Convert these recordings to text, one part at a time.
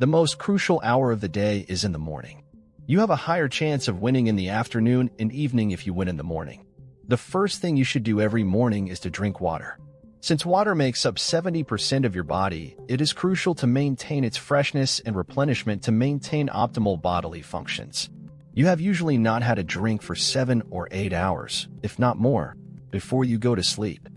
The most crucial hour of the day is in the morning. You have a higher chance of winning in the afternoon and evening if you win in the morning. The first thing you should do every morning is to drink water. Since water makes up 70% of your body, it is crucial to maintain its freshness and replenishment to maintain optimal bodily functions. You have usually not had a drink for 7 or 8 hours, if not more, before you go to sleep.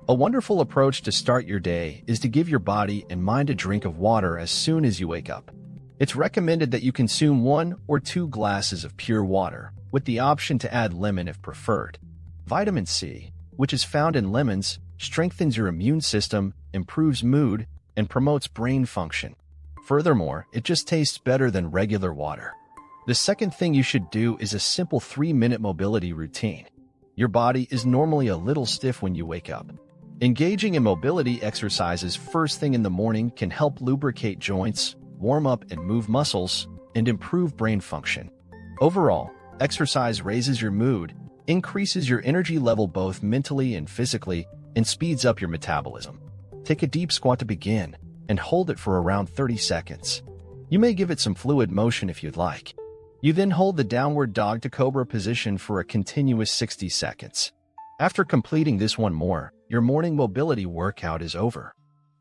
A wonderful approach to start your day is to give your body and mind a drink of water as soon as you wake up. It's recommended that you consume 1 or 2 glasses of pure water, with the option to add lemon if preferred. Vitamin C, which is found in lemons, strengthens your immune system, improves mood, and promotes brain function. Furthermore, it just tastes better than regular water. The second thing you should do is a simple 3-minute mobility routine. Your body is normally a little stiff when you wake up. Engaging in mobility exercises first thing in the morning can help lubricate joints, warm up and move muscles, and improve brain function. Overall, exercise raises your mood, increases your energy level both mentally and physically, and speeds up your metabolism. Take a deep squat to begin, and hold it for around 30 seconds. You may give it some fluid motion if you'd like. You then hold the downward dog to cobra position for a continuous 60 seconds. After completing this one more, your morning mobility workout is over.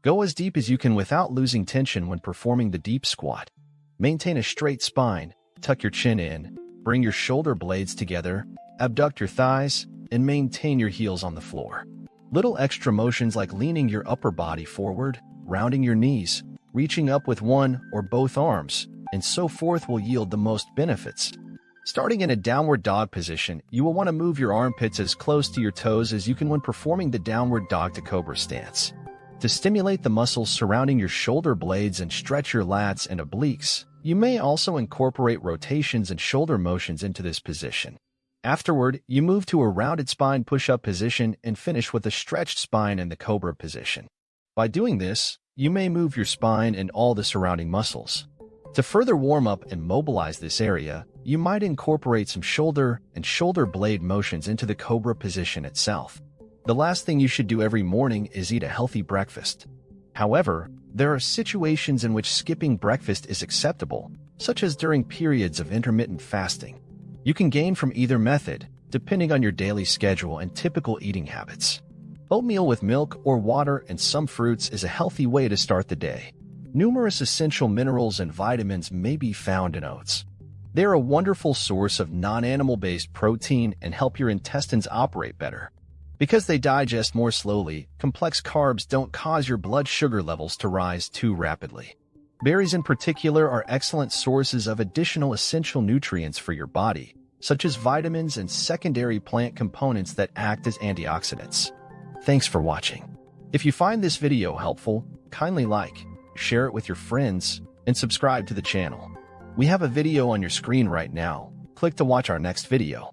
Go as deep as you can without losing tension when performing the deep squat. Maintain a straight spine, tuck your chin in, bring your shoulder blades together, abduct your thighs, and maintain your heels on the floor. Little extra motions like leaning your upper body forward, rounding your knees, reaching up with one or both arms, and so forth will yield the most benefits. Starting in a downward dog position, you will want to move your armpits as close to your toes as you can when performing the downward dog to cobra stance. To stimulate the muscles surrounding your shoulder blades and stretch your lats and obliques, you may also incorporate rotations and shoulder motions into this position. Afterward, you move to a rounded spine push-up position and finish with a stretched spine in the cobra position. By doing this, you may move your spine and all the surrounding muscles. To further warm up and mobilize this area, you might incorporate some shoulder and shoulder blade motions into the cobra position itself. The last thing you should do every morning is eat a healthy breakfast. However, there are situations in which skipping breakfast is acceptable, such as during periods of intermittent fasting. You can gain from either method, depending on your daily schedule and typical eating habits. Oatmeal with milk or water and some fruits is a healthy way to start the day. Numerous essential minerals and vitamins may be found in oats. They are a wonderful source of non-animal-based protein and help your intestines operate better. Because they digest more slowly, complex carbs don't cause your blood sugar levels to rise too rapidly. Berries in particular are excellent sources of additional essential nutrients for your body, such as vitamins and secondary plant components that act as antioxidants. Thanks for watching. If you find this video helpful, kindly like, share it with your friends, and subscribe to the channel. We have a video on your screen right now. Click to watch our next video.